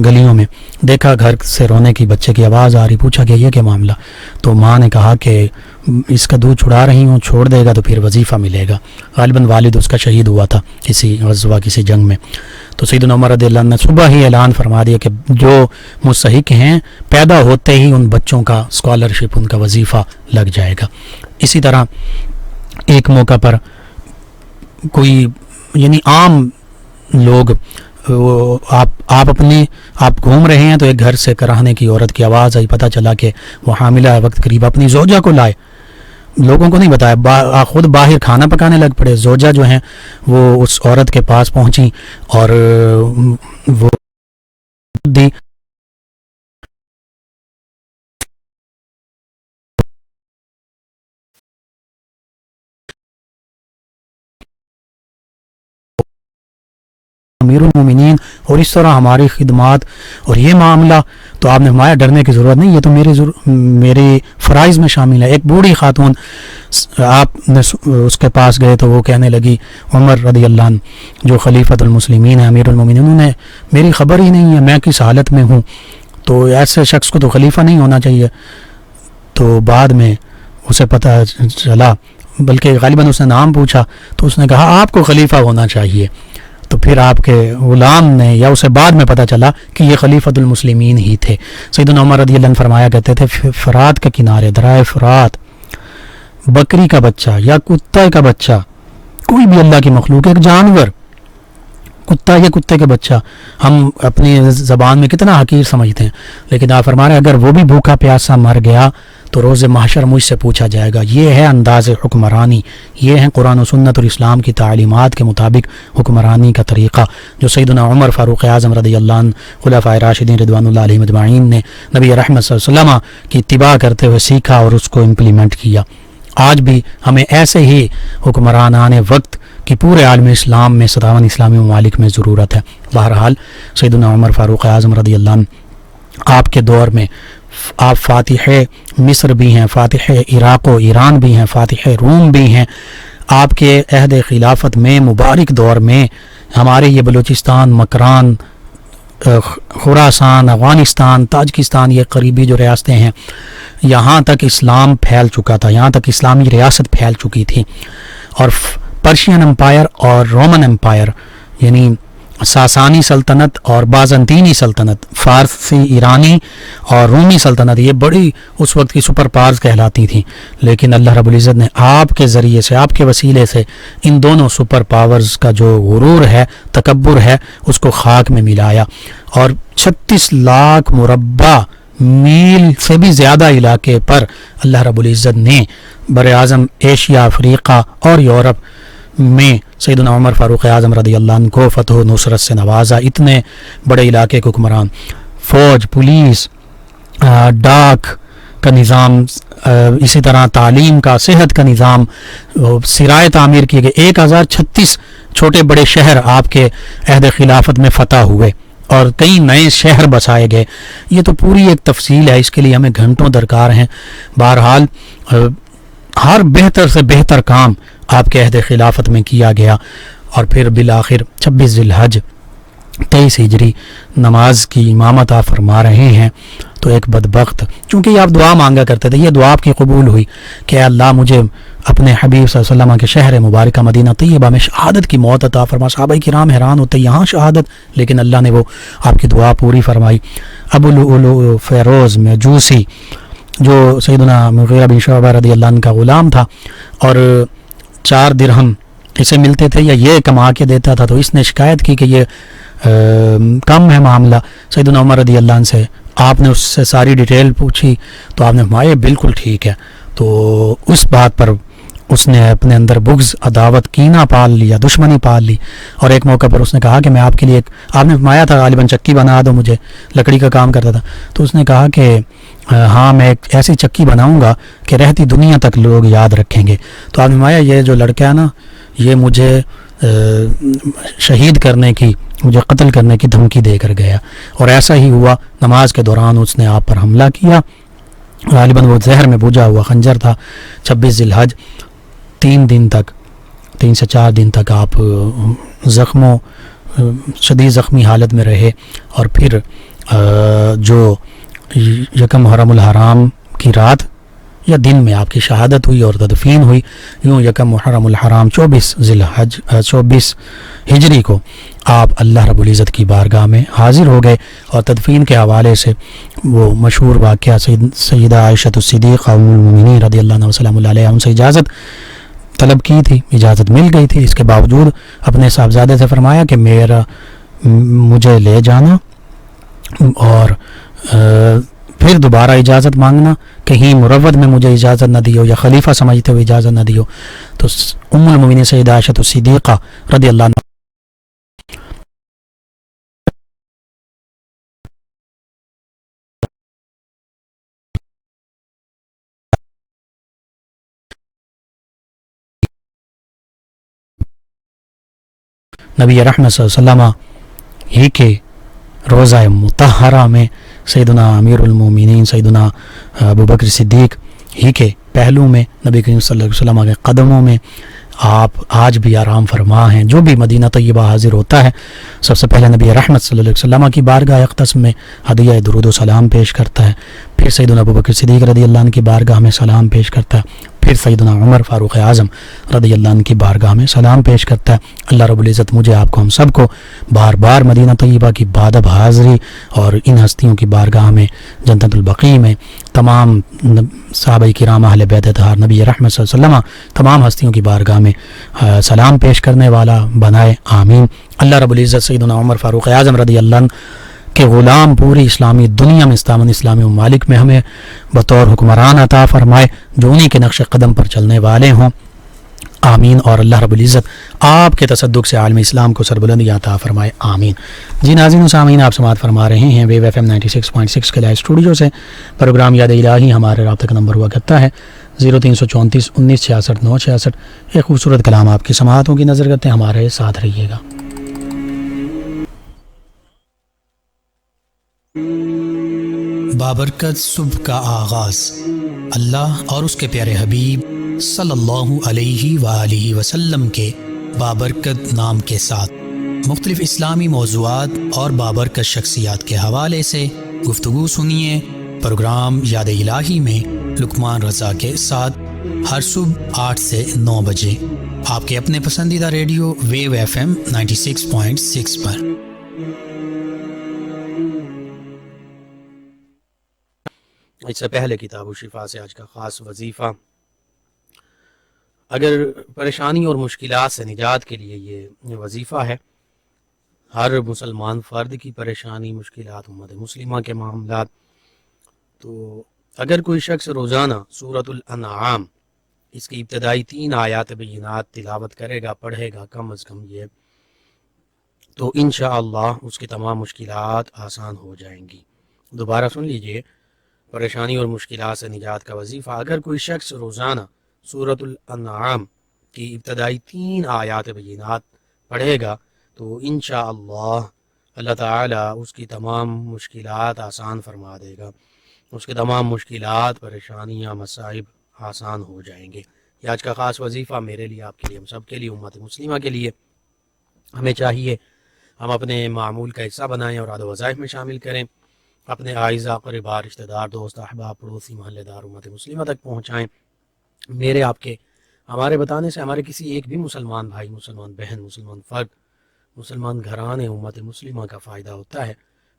گلیوں میں۔ دیکھا گھر سے رونے کی بچے کی آواز آ رہی، پوچھا کہ یہ کیا معاملہ، تو ماں نے کہا کہ اس کا دودھ چھڑا رہی ہوں، چھوڑ دے گا تو پھر وظیفہ ملے گا۔ غالباً والد اس کا شہید ہوا تھا کسی غزوہ، کسی جنگ میں۔ تو سیدنا عمر رضی اللہ عنہ نے صبح ہی اعلان فرما دیا کہ جو مستحق ہیں پیدا ہوتے ہی ان بچوں کا اسکالرشپ، ان کا وظیفہ لگ جائے گا۔ اسی طرح ایک موقع پر کوئی یعنی عام لوگ، آپ گھوم رہے ہیں تو ایک گھر سے کراہنے کی عورت کی آواز آئی، پتہ چلا کہ وہ حاملہ ہے، وقت قریب اپنی زوجہ کو لائے، لوگوں کو نہیں بتایا، خود باہر کھانا پکانے لگ پڑے۔ زوجہ جو ہیں وہ اس عورت کے پاس پہنچی اور وہ دی امیر المومنین، اور اس طرح ہماری خدمات اور یہ معاملہ، تو آپ نے فرمایا ڈرنے کی ضرورت نہیں، یہ تو میرے فرائض میں شامل ہے۔ ایک بوڑھی خاتون، آپ نے اس کے پاس گئے تو وہ کہنے لگی عمر رضی اللہ عنہ جو خلیفۃ المسلمین ہیں، امیر المومنین، انہوں نے میری خبر ہی نہیں ہے میں کس حالت میں ہوں، تو ایسے شخص کو تو خلیفہ نہیں ہونا چاہیے۔ تو بعد میں اسے پتہ چلا، بلکہ غالباً اس نے نام پوچھا تو اس نے کہا آپ کو خلیفہ ہونا چاہیے۔ تو پھر آپ کے غلام نے، یا اسے بعد میں پتہ چلا کہ یہ خلیفۃ المسلمین ہی تھے۔ سیدنا عمر رضی اللہ عنہ فرمایا کرتے تھے فرات کے کنارے، درائے فرات، بکری کا بچہ یا کتا کا بچہ کوئی بھی اللہ کی مخلوق، ایک جانور، کتا یا کتے کے بچہ، ہم اپنی زبان میں کتنا حقیر سمجھتے ہیں، لیکن آپ فرما رہے ہیں اگر وہ بھی بھوکا پیاسا مر گیا تو روز محشر مجھ سے پوچھا جائے گا۔ یہ ہے انداز حکمرانی، یہ ہے قرآن و سنت اور اسلام کی تعلیمات کے مطابق حکمرانی کا طریقہ جو سیدنا عمر فاروق اعظم رضی اللہ عنہ، خلفائے راشدین رضوان اللہ علیہم اجمعین نے نبی رحمت صلی اللہ علیہ وسلم کی اتباع کرتے ہوئے سیکھا اور اس کو امپلیمنٹ کیا۔ آج بھی ہمیں ایسے ہی حکمرانان وقت کی پورے عالم اسلام میں 57 اسلامی ممالک میں ضرورت ہے۔ بہرحال سیدنا عمر فاروق اعظم رضی اللہ عنہ آپ کے دور میں آپ فاتح مصر بھی ہیں، فاتح عراق و ایران بھی ہیں، فاتح روم بھی ہیں۔ آپ کے عہد خلافت میں مبارک دور میں ہمارے یہ بلوچستان، مکران، خراسان، افغانستان، تاجکستان، یہ قریبی جو ریاستیں ہیں، یہاں تک اسلام پھیل چکا تھا، یہاں تک اسلامی ریاست پھیل چکی تھی، اور پرشین امپائر اور رومن امپائر یعنی ساسانی سلطنت اور بازنطینی سلطنت، فارسی، ایرانی اور رومی سلطنت، یہ بڑی اس وقت کی سپر پاورز کہلاتی تھیں، لیکن اللہ رب العزت نے آپ کے ذریعے سے، آپ کے وسیلے سے ان دونوں سپر پاورز کا جو غرور ہے، تکبر ہے، اس کو خاک میں ملایا، اور 36 لاکھ مربع میل سے بھی زیادہ علاقے پر اللہ رب العزت نے بر اعظم ایشیا، افریقہ اور یورپ میں سیدنا عمر فاروق اعظم رضی اللہ عنہ کو فتح و نصرت سے نوازا۔ اتنے بڑے علاقے کے حکمران، فوج، پولیس، ڈاک کا نظام، اسی طرح تعلیم کا، صحت کا نظام، سرائے تعمیر کیے گئے، 1036 چھوٹے بڑے شہر آپ کے عہد خلافت میں فتح ہوئے اور کئی نئے شہر بسائے گئے۔ یہ تو پوری ایک تفصیل ہے، اس کے لیے ہمیں گھنٹوں درکار ہیں۔ بہرحال ہر بہتر سے بہتر کام آپ کے عہد خلافت میں کیا گیا، اور پھر بالآخر 26 ذی الحج 23 ہجری نماز کی امامت آپ فرما رہے ہیں، تو ایک بدبخت، چونکہ یہ آپ دعا مانگا کرتے تھے، یہ دعا آپ کی قبول ہوئی کہ اے اللہ مجھے اپنے حبیب صلی اللہ علیہ وسلم کے شہر مبارکہ مدینہ طیبہ میں شہادت کی موت عطا فرما۔ صحابہ کرام حیران ہوتے یہاں شہادت، لیکن اللہ نے وہ آپ کی دعا پوری فرمائی۔ ابو لؤلؤ فیروز مجوسی جو سیدنا مغیرہ بن شعبہ رضی اللہ عنہ کا غلام تھا، اور 4 درہم اسے ملتے تھے یا یہ کما کے دیتا تھا، تو اس نے شکایت کی کہ یہ کم ہے معاملہ سیدنا عمر رضی اللہ عنہ سے۔ آپ نے اس سے ساری ڈیٹیل پوچھی تو آپ نے فرمایا یہ بالکل ٹھیک ہے، تو اس بات پر اس نے اپنے اندر بغض، عداوت، کینہ پال لیا، دشمنی پال لی، اور ایک موقع پر اس نے کہا کہ میں آپ کے لیے آپ نے فرمایا تھا غالباً چکی بنا دو، مجھے لکڑی کا کام کرتا تھا، تو اس نے کہا کہ ہاں میں ایک ایسی چکی بناؤں گا کہ رہتی دنیا تک لوگ یاد رکھیں گے۔ تو آپ نے فرمایا یہ جو لڑکا ہے نا، یہ مجھے شہید کرنے کی، مجھے قتل کرنے کی دھمکی دے کر گیا، اور ایسا ہی ہوا۔ نماز کے دوران اس نے آپ پر حملہ کیا، غالباً وہ زہر میں بوجھا ہوا خنجر تھا۔ 26 ذی الحج 3 سے 4 دن تک آپ شدید زخمی حالت میں رہے، اور پھر جو یکم محرم الحرام کی رات یا دن میں آپ کی شہادت ہوئی اور تدفین ہوئی۔ یوں یکم محرم الحرام 24 ہجری کو آپ اللہ رب العزت کی بارگاہ میں حاضر ہو گئے، اور تدفین کے حوالے سے وہ مشہور واقعہ سیدہ عائشہ الصدیقہ ام المؤمنین رضی اللہ عنہ وسلم علیہا ان سے اجازت طلب کی تھی، اجازت مل گئی تھی، اس کے باوجود اپنے صاحبزادے سے فرمایا کہ مجھے لے جانا اور پھر دوبارہ اجازت مانگنا، کہیں مروت میں مجھے اجازت نہ دیو یا خلیفہ سمجھتے ہوئے اجازت نہ دیو۔ تو ام المؤمنین سیدہ عائشہ الصدیقہ رضی اللہ عنہ نبی رحمت صلی اللہ علیہ وسلم ہی کے روضہ مطہرہ میں، سیدنا امیر المومنین سیدنا ابو بکر صدیق ہی کے پہلو میں، نبی کریم صلی اللہ علیہ وسلم کے قدموں میں آپ آج بھی آرام فرما ہیں۔ جو بھی مدینہ طیبہ حاضر ہوتا ہے سب سے پہلے نبی رحمت صلی اللہ علیہ وسلم کی بارگاہ اقدس میں ہدیہ درود و سلام پیش کرتا ہے، پھر سیدنا ابو بکر صدیق رضی اللہ عنہ کی بارگاہ میں سلام پیش کرتا ہے، پھر سیدنا عمر فاروق اعظم رضی اللہ عنہ کی بارگاہ میں سلام پیش کرتا ہے۔ اللہ رب العزت مجھے آپ کو ہم سب کو بار بار مدینہ طیبہ کی بادب حاضری اور ان ہستیوں کی بارگاہ میں جنت البقیع میں تمام صحابہ کرام اہل بیت اطہار نبی رحمت صلی اللہ علیہ وسلم تمام ہستیوں کی بارگاہ میں سلام پیش کرنے والا بنائے، آمین۔ اللہ رب العزت سیدنا عمر فاروق اعظم رضی اللہ عنہ کہ غلام پوری اسلامی دنیا میں اسلامی ممالک میں ہمیں بطور حکمران عطا فرمائے جو انہی کے نقش قدم پر چلنے والے ہوں، آمین۔ اور اللہ رب العزت آپ کے تصدق سے عالم اسلام کو سربلندی عطا فرمائے، آمین۔ جی ناظرین و سامعین، آپ سماعت فرما رہے ہیں ویو ایف ایم 96.6 کے لائیو اسٹوڈیو سے پروگرام یاد الہی۔ ہمارے رابطے کا نمبر ہوا کرتا ہے 0334 19 66 966۔ ایک خوبصورت کلام آپ کی سماعتوں کی نظر کرتے ہیں، ہمارے ساتھ رہیے گا۔ بابرکت صبح کا آغاز اللہ اور اس کے پیارے حبیب صلی اللہ علیہ وآلہ وسلم کے بابرکت نام کے ساتھ مختلف اسلامی موضوعات اور بابرکت شخصیات کے حوالے سے گفتگو سنیے پروگرام یاد الہی میں لقمان رضا کے ساتھ ہر صبح 8 سے 9 بجے آپ کے اپنے پسندیدہ ریڈیو ویو ایف ایم 96.6 پر۔ اس سے پہلے کتاب الشفا سے آج کا خاص وظیفہ، اگر پریشانی اور مشکلات سے نجات کے لیے یہ وظیفہ ہے۔ ہر مسلمان فرد کی پریشانی، مشکلات، امت مسلمہ کے معاملات، تو اگر کوئی شخص روزانہ سورۃ الانعام اس کی ابتدائی 3 آیات بینات تلاوت کرے گا، پڑھے گا کم از کم یہ، تو انشاءاللہ اس کی تمام مشکلات آسان ہو جائیں گی۔ دوبارہ سن لیجئے، پریشانی اور مشکلات سے نجات کا وظیفہ، اگر کوئی شخص روزانہ سورۃ الانعام کی ابتدائی 3 آیات بینات پڑھے گا تو انشاءاللہ اللہ تعالیٰ اس کی تمام مشکلات آسان فرما دے گا، اس کے تمام مشکلات، پریشانیاں، مصائب آسان ہو جائیں گے۔ یہ آج کا خاص وظیفہ میرے لیے، آپ کے لیے، ہم سب کے لیے، امت مسلمہ کے لیے۔ ہمیں چاہیے ہم اپنے معمول کا حصہ بنائیں اور عاد و وظائف میں شامل کریں، اپنے اعزاء، قربا، رشتہ دار، دوست، احباب، پڑوسی، محلے دار، امت مسلمہ تک پہنچائیں۔ میرے، آپ کے، ہمارے بتانے سے ہمارے کسی ایک بھی مسلمان بھائی، مسلمان بہن، مسلمان فرد، مسلمان گھرانے، امت مسلمہ کا فائدہ ہوتا ہے،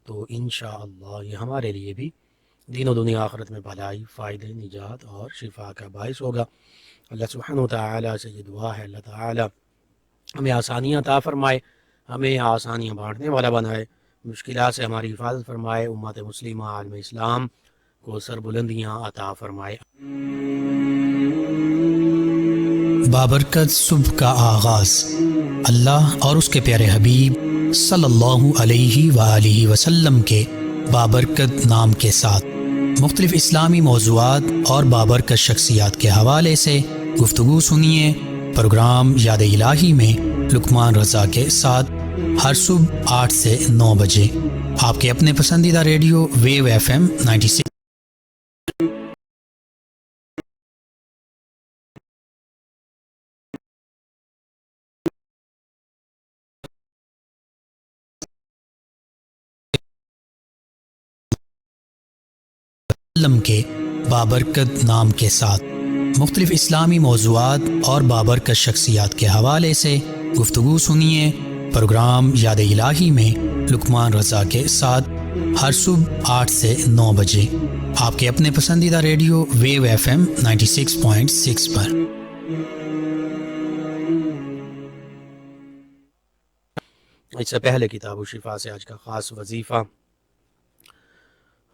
تو انشاءاللہ یہ ہمارے لیے بھی دین و دنیا آخرت میں بھلائی، فائدے، نجات اور شفا کا باعث ہوگا۔ اللہ سبحانہ و تعالیٰ سے یہ دعا ہے، اللہ تعالیٰ ہمیں آسانیاں عطا فرمائے، ہمیں آسانیاں بانٹنے والا بنائے، مشکلات سے ہماری حفاظت فرمائے، امت مسلمہ، عالم اسلام کو سربلندیاں عطا فرمائے۔ بابرکت صبح کا آغاز اللہ اور اس کے پیارے حبیب صلی اللہ علیہ وآلہ وسلم کے بابرکت نام کے ساتھ مختلف اسلامی موضوعات اور بابرکت شخصیات کے حوالے سے گفتگو سنیے پروگرام یاد الہی میں لقمان رضا کے ساتھ ہر صبح 8 سے 9 بجے آپ کے اپنے پسندیدہ ریڈیو ویو ایف ایم 96 کے بابرکت نام کے ساتھ مختلف اسلامی موضوعات اور بابرکت شخصیات کے حوالے سے گفتگو سنیے پروگرام یاد الہی میں لقمان رضا کے ساتھ ہر صبح 8 سے 9 بجے آپ کے اپنے پسندیدہ ریڈیو ویو ایف ایم 96.6 پر۔ اس سے پہلے کتاب الشفا سے آج کا خاص وظیفہ،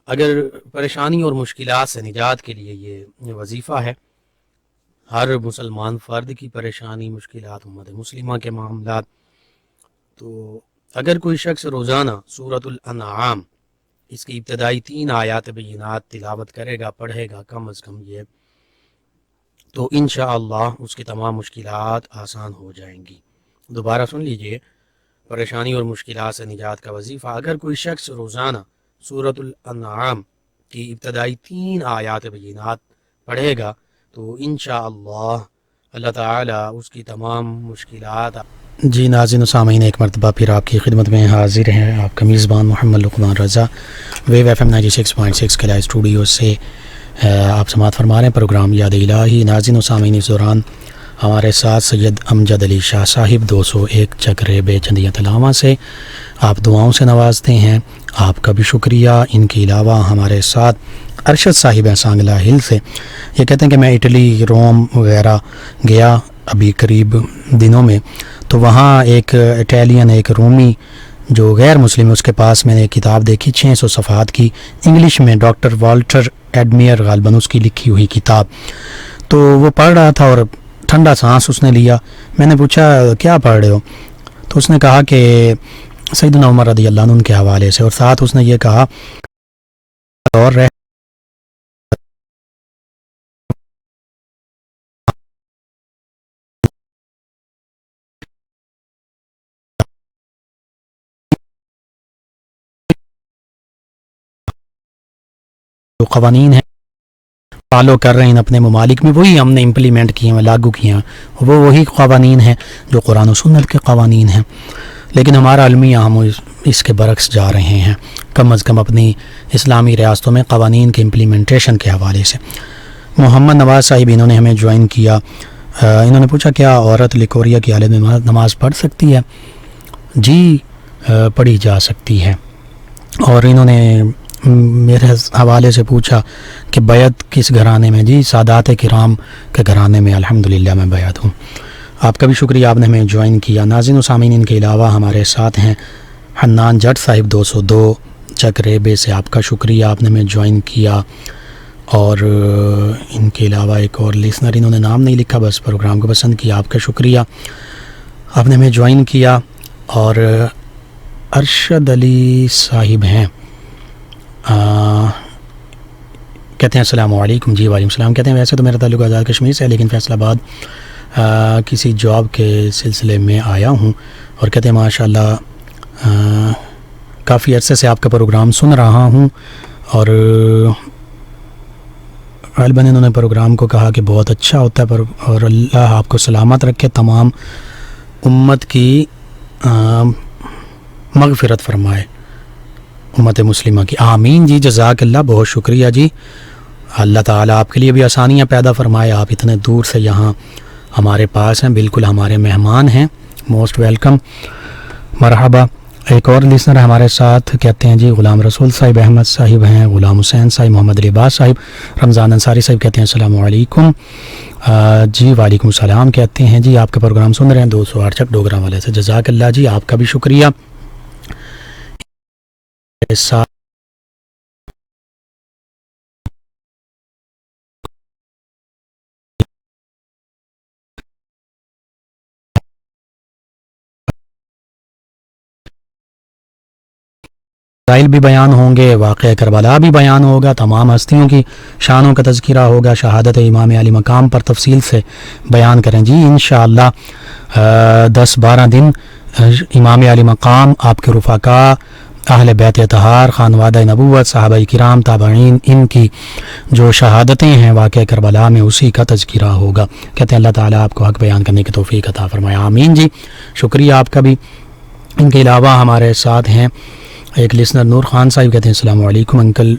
اگر پریشانی اور مشکلات سے نجات کے لیے یہ وظیفہ ہے۔ ہر مسلمان فرد کی پریشانی، مشکلات، امت مسلمہ کے معاملات، تو اگر کوئی شخص روزانہ سورۃ الانعام اس کی ابتدائی 3 آیات بینات تلاوت کرے گا، پڑھے گا کم از کم یہ، تو انشاءاللہ اس کی تمام مشکلات آسان ہو جائیں گی۔ دوبارہ سن لیجئے، پریشانی اور مشکلات سے نجات کا وظیفہ، اگر کوئی شخص روزانہ سورۃ الانعام کی ابتدائی 3 آیات بینات پڑھے گا تو انشاءاللہ اللہ تعالیٰ اس کی تمام مشکلات۔ جی ناظرین و سامعین، ایک مرتبہ پھر آپ کی خدمت میں حاضر ہیں آپ کا میزبان محمد لقمان رضا، ویو ایف ایم 96.6 کے لائیو اسٹوڈیو سے آپ سماعت فرما رہے ہیں پروگرام یاد الہی۔ ناظرین و سامعین، اس دوران ہمارے ساتھ سید امجد علی شاہ صاحب 201 چکرے بے چندیہ تلاواں سے آپ دعاؤں سے نوازتے ہیں، آپ کا بھی شکریہ۔ ان کے علاوہ ہمارے ساتھ ارشد صاحب ہیں سانگلہ ہل سے، یہ کہتے ہیں کہ میں اٹلی، روم وغیرہ گیا ابھی قریب دنوں میں، تو وہاں ایک اٹیلین، ایک رومی جو غیر مسلم ہے، اس کے پاس میں نے ایک کتاب دیکھی 600 صفحات کی، انگلش میں، ڈاکٹر والٹر ایڈمیر غالباً اس کی لکھی ہوئی کتاب، تو وہ پڑھ رہا تھا اور ٹھنڈا سانس اس نے لیا۔ میں نے پوچھا کیا پڑھ رہے ہو؟ تو اس نے کہا کہ سیدنا عمر رضی اللہ عنہ کے حوالے سے، اور ساتھ اس نے یہ کہا اور جو قوانین ہیں فالو کر رہے ہیں اپنے ممالک میں، وہی ہم نے امپلیمنٹ کیے ہیں، لاگو کیے ہیں، وہی قوانین ہیں جو قرآن و سنت کے قوانین ہیں، لیکن ہمارا المیہ ہم اس کے برعکس جا رہے ہیں، کم از کم اپنی اسلامی ریاستوں میں قوانین کے امپلیمنٹیشن کے حوالے سے۔ محمد نواز صاحب انہوں نے ہمیں جوائن کیا، انہوں نے پوچھا کیا عورت لیکوریا کی حالت میں نماز پڑھ سکتی ہے؟ جی پڑھی جا سکتی ہے، اور انہوں نے میرے حوالے سے پوچھا کہ بیعت کس گھرانے میں؟ جی سادات کرام کے گھرانے میں الحمدللہ میں بیعت ہوں۔ آپ کا بھی شکریہ، آپ نے ہمیں جوائن کیا۔ ناظرین و سامعین، ان کے علاوہ ہمارے ساتھ ہیں حنان جٹ صاحب 202 چکریبے سے، آپ کا شکریہ، آپ نے ہمیں جوائن کیا۔ اور ان کے علاوہ ایک اور لسنر، انہوں نے نام نہیں لکھا، بس پروگرام کو پسند کیا، آپ کا شکریہ، آپ نے ہمیں جوائن کیا۔ اور ارشد علی صاحب ہیں، کہتے ہیں السلام علیکم۔ جی وعلیکم السلام۔ کہتے ہیں ویسے تو میرا تعلق آزاد کشمیر سے ہے، لیکن فیصل آباد کسی جاب کے سلسلے میں آیا ہوں، اور کہتے ہیں ماشاءاللہ کافی عرصے سے آپ کا پروگرام سن رہا ہوں، اور غالباً انہوں نے پروگرام کو کہا کہ بہت اچھا ہوتا ہے، اور اللہ آپ کو سلامت رکھے، تمام امت کی مغفرت فرمائے، امت مسلمہ کی، آمین۔ جی جزاک اللہ، بہت شکریہ جی، اللہ تعالیٰ آپ کے لیے بھی آسانیاں پیدا فرمائے، آپ اتنے دور سے یہاں ہمارے پاس ہیں، بالکل ہمارے مہمان ہیں، موسٹ ویلکم، مرحبا۔ ایک اور لسنر ہمارے ساتھ، کہتے ہیں جی غلام رسول صاحب احمد صاحب ہیں، غلام حسین صاحب، محمد لباس صاحب، رمضان انصاری صاحب، کہتے ہیں السلام علیکم۔ جی وعلیکم السلام، کہتے ہیں جی آپ کا پروگرام سن رہے ہیں 208 چک ڈوگرا والے سے، جزاک اللہ جی، آپ کا بھی شکریہ۔ مسائل بھی بیان ہوں گے، واقعہ کربلا بھی بیان ہوگا، تمام ہستیوں کی شانوں کا تذکرہ ہوگا، شہادت امام علی مقام پر تفصیل سے بیان کریں جی انشاءاللہ۔ 10-12 دن امام علی مقام، آپ کے رفقاء، اہل بیت اطہار، خانوادہ نبوت، صحابہ کرام، تابعین، ان کی جو شہادتیں ہیں واقعہ کربلا میں، اسی کا تذکرہ ہوگا۔ کہتے ہیں اللہ تعالیٰ آپ کو حق بیان کرنے کی توفیق عطا فرمائے، آمین جی، شکریہ آپ کا بھی۔ ان کے علاوہ ہمارے ساتھ ہیں ایک لسنر نور خان صاحب، کہتے ہیں السلام علیکم انکل،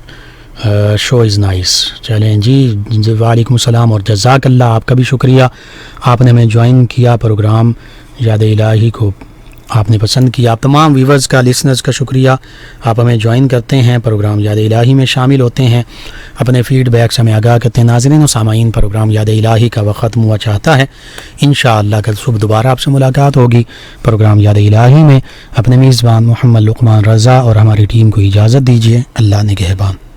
شو از نائس۔ چلیں جی وعلیکم السلام، اور جزاک اللہ، آپ کا بھی شکریہ، آپ نے ہمیں جوائن کیا، پروگرام یاد الہی کو آپ نے پسند کیا۔ آپ تمام ویورز کا، لسنرز کا شکریہ، آپ ہمیں جوائن کرتے ہیں، پروگرام یاد الہی میں شامل ہوتے ہیں، اپنے فیڈ بیک سے ہمیں آگاہ کرتے ہیں۔ ناظرین و سامعین، پروگرام یاد الہی کا وقت ختم ہوا چاہتا ہے، انشاءاللہ کل صبح دوبارہ آپ سے ملاقات ہوگی پروگرام یاد الہی میں۔ اپنے میزبان محمد لقمان رضا اور ہماری ٹیم کو اجازت دیجیے، اللہ نگہبان۔